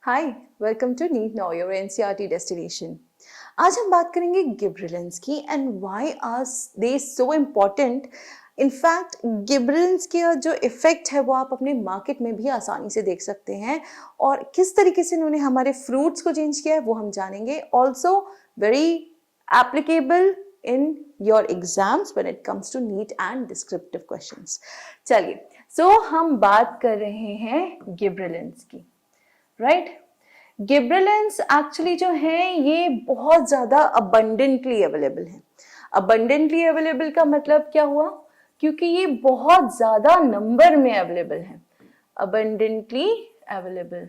Hi, welcome to NEET now your NCERT destination. आज हम बात करेंगे गिबरेलिंस की and why are they so important. In fact gibberellins का जो इफेक्ट है वो आप अपने मार्केट में भी आसानी से देख सकते हैं और किस तरीके से इन्होंने हमारे फ्रूट्स को चेंज किया है वो हम जानेंगे। Also very applicable in your exams when it comes to NEET and descriptive questions। चलिए, हम बात कर रहे हैं गिबरेलिंस की, राइट। गिबरेलिंस एक्चुअली जो है ये बहुत ज़्यादा अबंडेंटली अवेलेबल है। अबंडेंटली अवेलेबल का मतलब क्या हुआ? क्योंकि ये बहुत ज़्यादा नंबर में अवेलेबल है। अबंडेंटली अवेलेबल,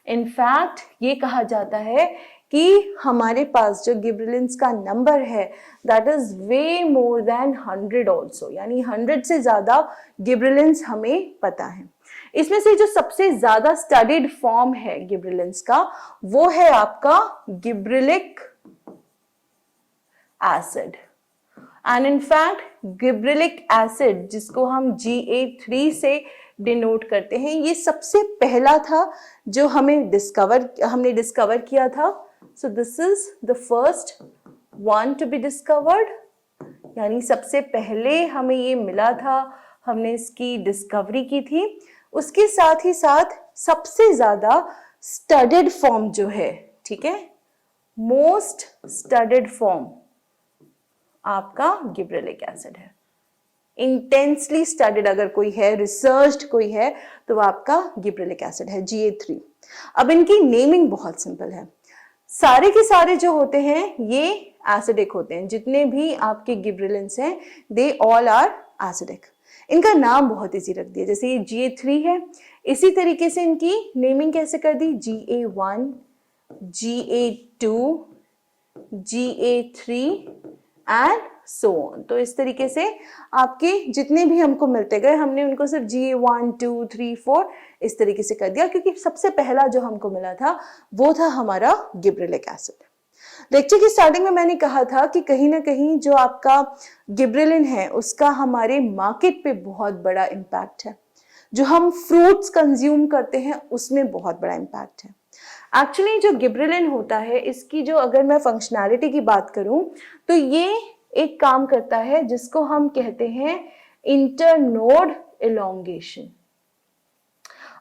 इनफैक्ट ये कहा जाता है कि हमारे पास जो गिबरेलिंस का नंबर है that is way more than 100 also, यानी 100 से ज़्यादा गिबरेलिंस हमें पता है। इसमें से जो सबसे ज्यादा स्टडीड फॉर्म है गिबरेलिंस का वो है आपका gibberellic acid. And in fact gibberellic acid जिसको हम Ga3 से डिनोट करते हैं, ये सबसे पहला था जो हमने डिस्कवर किया था। So this is the first one to be discovered, यानी सबसे पहले हमें ये मिला था, हमने इसकी डिस्कवरी की थी। उसके साथ ही साथ सबसे ज्यादा स्टडीड फॉर्म जो है, ठीक है, मोस्ट स्टडीड फॉर्म आपका गिबरेलिक एसिड है। इंटेंसली स्टडीड अगर कोई है, रिसर्च्ड कोई है, तो वो आपका गिबरेलिक एसिड है, Ga3। अब इनकी नेमिंग बहुत सिंपल है। सारे के सारे जो होते हैं ये एसिडिक होते हैं, जितने भी आपके गिबरेलिंस हैं दे ऑल आर एसिडिक। इनका नाम बहुत इजी रख दिया, जैसे ये Ga3 है, इसी तरीके से इनकी नेमिंग कैसे कर दी, Ga1, Ga2, Ga3 and so on. तो इस तरीके से आपके जितने भी हमको मिलते गए, हमने उनको सिर्फ Ga1, 2, 3, 4 इस तरीके से कर दिया, क्योंकि सबसे पहला जो हमको मिला था वो था हमारा गिबरेलिक एसिड। लेक्चर की स्टार्टिंग में मैंने कहा था कि कहीं ना कहीं जो आपका गिबरेलिन है उसका हमारे मार्केट पे बहुत बड़ा इम्पैक्ट है। जो हम फ्रूट्स कंज्यूम करते हैं उसमें बहुत बड़ा इम्पैक्ट है। एक्चुअली जो गिबरेलिन होता है, इसकी जो अगर मैं फंक्शनैलिटी की बात करूं तो ये एक काम करता है जिसको हम कहते हैं इंटरनोड इलोंगेशन।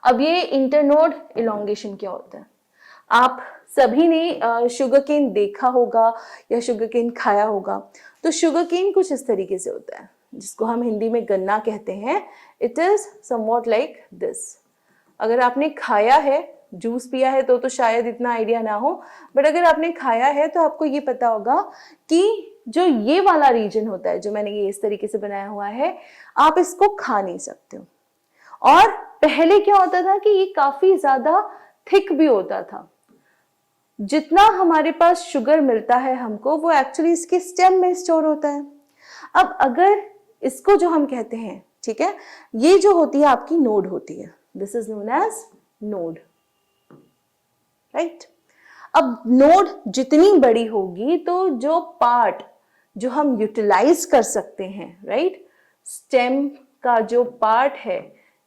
अब ये इंटरनोड इलोंगेशन क्या होता है? आप सभी ने शुगर केन देखा होगा या शुगर केन खाया होगा। तो शुगर केन कुछ इस तरीके से होता है, जिसको हम हिंदी में गन्ना कहते हैं। It is somewhat like this. अगर आपने खाया है, जूस पिया है तो शायद इतना आइडिया ना हो, बट अगर आपने खाया है तो आपको ये पता होगा कि जो ये वाला रीजन होता है, जो मैंने ये इस तरीके से बनाया हुआ है, आप इसको खा नहीं सकते हो। और पहले क्या होता था कि ये काफी ज्यादा थिक भी होता था। जितना हमारे पास शुगर मिलता है हमको, वो एक्चुअली इसके स्टेम में स्टोर होता है। अब अगर इसको जो हम कहते हैं, ठीक है, ये जो होती है आपकी नोड होती है, this is known as node, right. अब नोड जितनी बड़ी होगी तो जो पार्ट जो हम यूटिलाइज कर सकते हैं, राइट, स्टेम का जो पार्ट है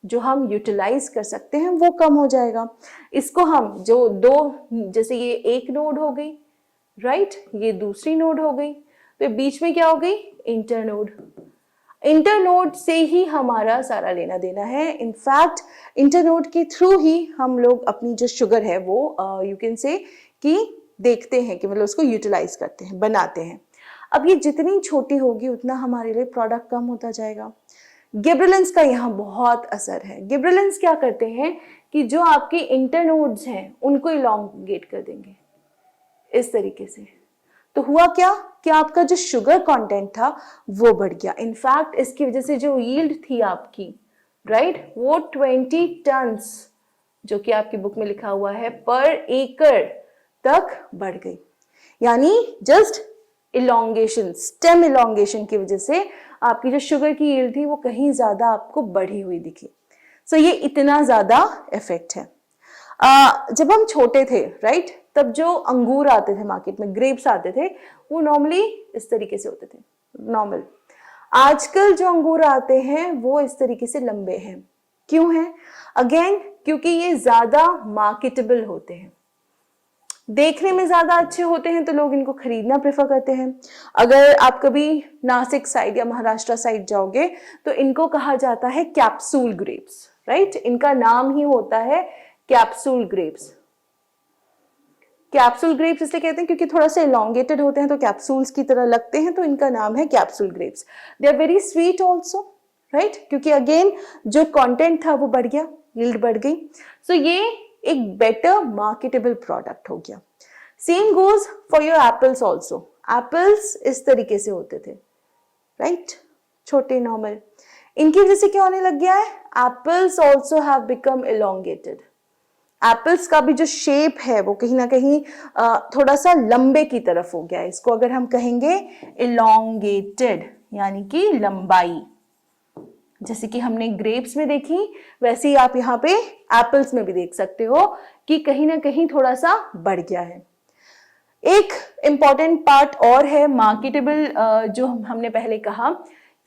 जो हम यूटिलाइज कर सकते हैं वो कम हो जाएगा। इसको हम जो दो, जैसे ये एक नोड हो गई, राइट, ये दूसरी नोड हो गई, तो बीच में क्या हो गई, इंटरनोड। इंटरनोड से ही हमारा सारा लेना देना है। इनफैक्ट इंटरनोड के थ्रू ही हम लोग अपनी जो शुगर है वो यू कैन से कि देखते हैं कि मतलब उसको यूटिलाइज करते हैं, बनाते हैं। अब ये जितनी छोटी होगी उतना हमारे लिए प्रोडक्ट कम होता जाएगा। गिबरेलिंस का यहाँ बहुत असर है। गिबरेलिंस क्या करते हैं कि जो आपके इंटरनोड्स हैं उनको इलोंगेट कर देंगे इस तरीके से। तो हुआ क्या कि आपका जो शुगर कंटेंट था वो बढ़ गया। इनफैक्ट इसकी वजह से जो यील्ड थी आपकी, राइट, वो 20 टन्स, जो कि आपकी बुक में लिखा हुआ है, पर एकड़ तक बढ़ गई। यानी जस्ट इलोंगेशन, स्टेम इलोंगेशन की वजह से आपकी जो शुगर की यील्ड थी वो कहीं ज्यादा आपको बढ़ी हुई दिखी। सो ये इतना ज्यादा इफेक्ट है। जब हम छोटे थे, राइट, तब जो अंगूर आते थे मार्केट में, ग्रेप्स आते थे, वो नॉर्मली इस तरीके से होते थे, नॉर्मल। आजकल जो अंगूर आते हैं वो इस तरीके से लंबे हैं। क्यों है? अगेन क्योंकि ये ज्यादा मार्केटेबल होते हैं, देखने में ज्यादा अच्छे होते हैं, तो लोग इनको खरीदना प्रेफर करते हैं। अगर आप कभी नासिक साइड या महाराष्ट्र साइड जाओगे तो इनको कहा जाता है कैप्सूल ग्रेप्स, राइट। इनका नाम ही होता है कैप्सूल ग्रेप्स। कैप्सूल ग्रेप्स इसलिए कहते हैं क्योंकि थोड़ा सा इलोंगेटेड होते हैं, तो कैप्सूल्स की तरह लगते हैं, तो इनका नाम है capsule grapes. They are very sweet also, right, क्योंकि अगेन जो कंटेंट था वो बढ़ गया, यील्ड बढ़ गई, सो ये एक बेटर मार्केटेबल प्रोडक्ट हो गया। Same goes for your apples also. Apples इस तरीके से होते थे, राइट, छोटे नॉर्मल। इनकी वजह से क्या होने लग गया है, apples also have become elongated. Apples का भी जो शेप है वो कहीं ना कहीं थोड़ा सा लंबे की तरफ हो गया है। इसको अगर हम कहेंगे इलोंगेटेड, यानी कि लंबाई, जैसे कि हमने ग्रेप्स में देखी, वैसे ही आप यहाँ पे एप्पल्स में भी देख सकते हो कि कहीं ना कहीं थोड़ा सा बढ़ गया है। एक इंपॉर्टेंट पार्ट और है मार्केटेबल, जो हमने पहले कहा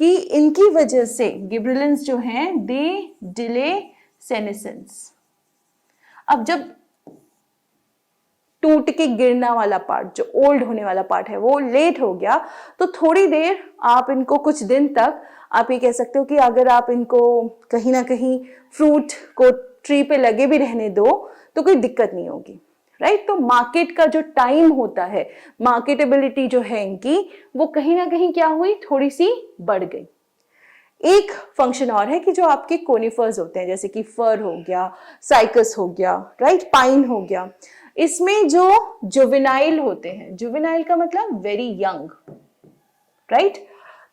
कि इनकी वजह से गिबरेलिंस जो हैं दे डिले सेनेसेंस। अब जब टूट के गिरना वाला पार्ट, जो ओल्ड होने वाला पार्ट है, वो लेट हो गया, तो थोड़ी देर आप इनको, कुछ दिन तक आप ये कह सकते हो कि अगर आप इनको कहीं ना कहीं फ्रूट को ट्री पे लगे भी रहने दो तो कोई दिक्कत नहीं होगी, राइट। तो मार्केट का जो टाइम होता है, मार्केटेबिलिटी जो है इनकी, वो कहीं ना कहीं क्या हुई, थोड़ी सी बढ़ गई। एक फंक्शन और है कि जो आपके कोनिफर्स होते हैं, जैसे कि फर हो गया, साइकस हो गया, राइट, पाइन हो गया, इसमें जो जुवेनाइल होते हैं, जुवेनाइल का मतलब वेरी यंग, राइट,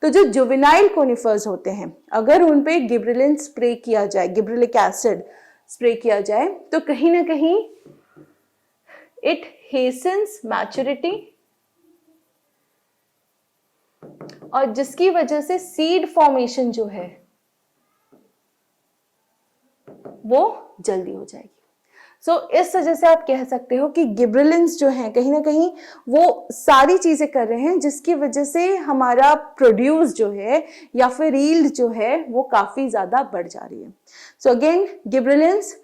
तो जो जुवेनाइल कोनिफर्स होते हैं, अगर उन पे गिबरेलिन स्प्रे किया जाए, गिबरेलिक एसिड स्प्रे किया जाए, तो कहीं ना कहीं इट हेस्टन्स मैच्योरिटी, और जिसकी वजह से सीड फॉर्मेशन जो है वो जल्दी हो जाएगी। सो इस वजह से आप कह सकते हो कि गिबरेलिन्स जो हैं कहीं ना कहीं वो सारी चीजें कर रहे हैं जिसकी वजह से हमारा प्रोड्यूस जो है या फिर यील्ड जो है वो काफी ज्यादा बढ़ जा रही है। सो अगेन गिबरेलिन्स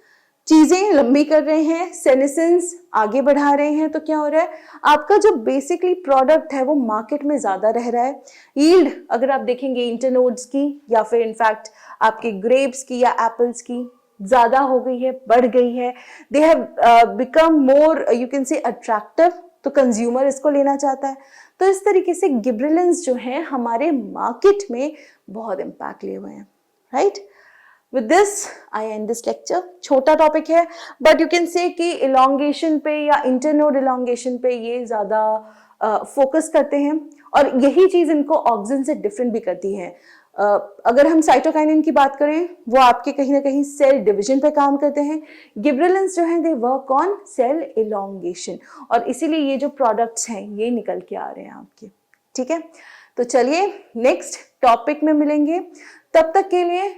चीजें लंबी कर रहे हैं, सेनेसेंस आगे बढ़ा रहे हैं, तो क्या हो रहा है, आपका जो बेसिकली प्रोडक्ट है वो मार्केट में ज्यादा रह रहा है। यील्ड अगर आप देखेंगे इंटरनोड्स की या फिर इनफैक्ट आपके ग्रेप्स की या एप्पल्स की ज्यादा हो गई है, बढ़ गई है। They have become more you can say attractive, तो कंज्यूमर इसको लेना चाहता है। तो इस तरीके से गिबरेलिन्स जो हैं हमारे मार्केट में बहुत इम्पैक्ट लिए हुए हैं, right. With this, I end this lecture. छोटा टॉपिक है, बट यू कैन से कि इलोंगेशन पे या इंटरनोड इलोंगेशन पे ये ज्यादा फोकस करते हैं, और यही चीज इनको ऑक्सिन से डिफरेंट भी करती है। अगर हम साइटोकाइनिन की बात करें, वो आपके कहीं ना कहीं सेल डिवीजन पे काम करते हैं। गिबरेलिन्स जो हैं they work on sale elongation, और इसीलिए ये जो प्रोडक्ट्स हैं ये निकल के आ रहे हैं आपके, ठीक है। तो चलिए नेक्स्ट टॉपिक में मिलेंगे, तब तक के लिए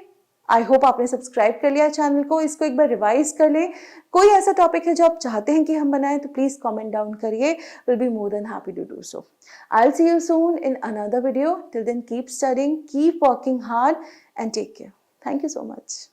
आई होप आपने सब्सक्राइब कर लिया चैनल को, इसको एक बार रिवाइज कर ले। कोई ऐसा टॉपिक है जो आप चाहते हैं कि हम बनाएं तो प्लीज कमेंट डाउन करिए, will be more than happy to do so. I will see you soon in another video, till then keep studying, keep working hard and take care. Thank you so much.